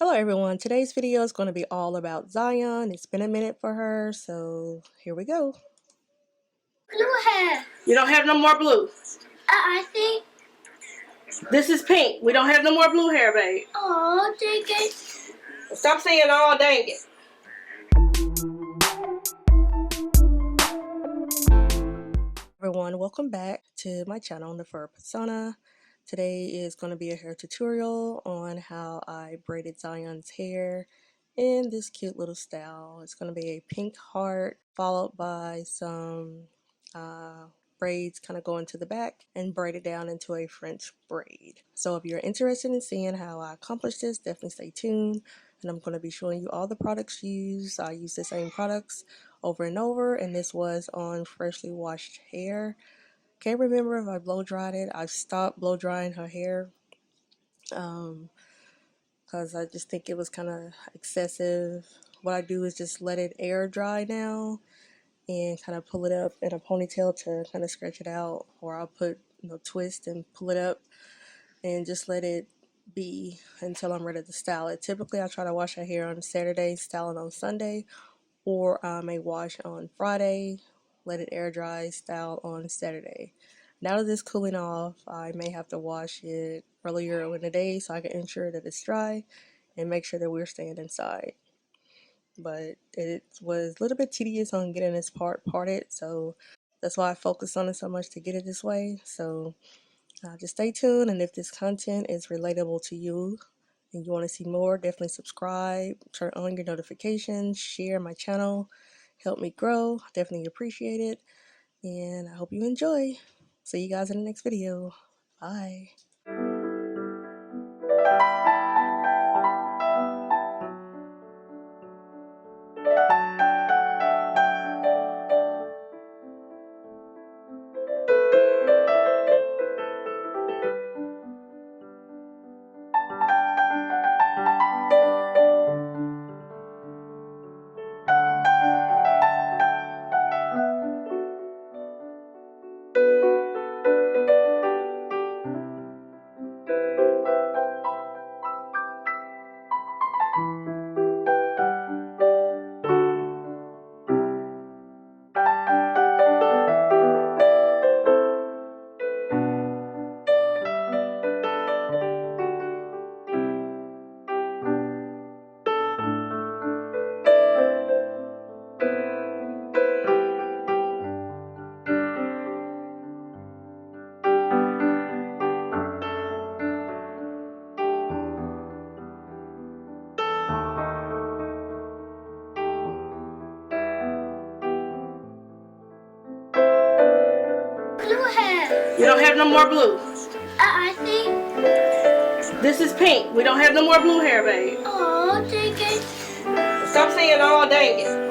Hello everyone, today's video is going to be all about Zion. It's been a minute for her, so here we go. Blue hair. You don't have no more blue. I think. This is pink. We don't have no more blue hair, babe. Oh, dang it. Stop saying "oh, dang it." Everyone, welcome back to my channel, The Fur Persona. Today is going to be a hair tutorial on how I braided Zion's hair in this cute little style. It's going to be a pink heart followed by some braids kind of going to the back and braid it down into a French braid. So if you're interested in seeing how I accomplish this, definitely stay tuned. And I'm going to be showing you all the products used. I use the same products over and over, and this was on freshly washed hair. Can't remember if I blow dried it. I've stopped blow drying her hair because I just think it was kind of excessive. What I do is just let it air dry now and kind of pull it up in a ponytail to kind of stretch it out, or I'll put twist and pull it up and just let it be until I'm ready to style it. Typically I try to wash her hair on Saturday, style it on Sunday, or I may wash on Friday, let it air dry, style on Saturday. Now that it's cooling off, I may have to wash it earlier in the day so I can ensure that it's dry and make sure that we're staying inside. But it was a little bit tedious on getting this part parted, so that's why I focused on it so much to get it this way. So just stay tuned, and if this content is relatable to you and you want to see more, definitely subscribe, turn on your notifications, share my channel, help me grow. Definitely appreciate it, and I hope you enjoy. See you guys in the next video. Bye. Blue hair. You don't have no more blue. I think. This is pink. We don't have no more blue hair, babe. Oh, dang it. Stop saying "oh, dang it."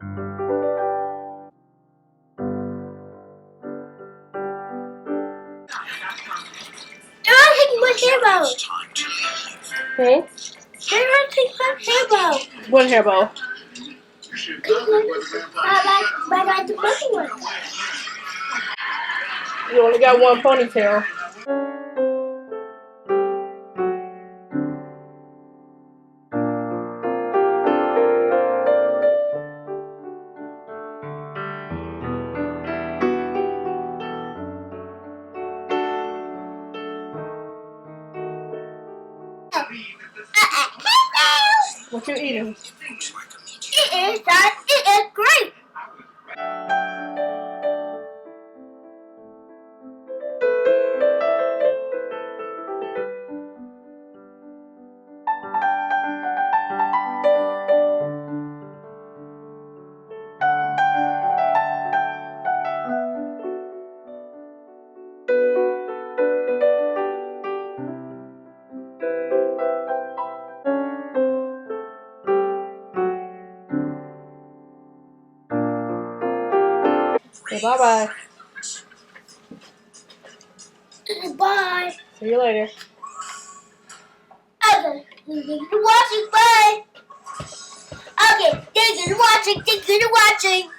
They're not taking my hair bow. Hmm? They're not taking my hair bow. What hair bow? I like the funny one. You only got one ponytail. What you eating? It is great. Say bye-bye. Bye. See you later. Okay, thank you for watching. Bye. Okay, thank you for watching. Thank you for watching.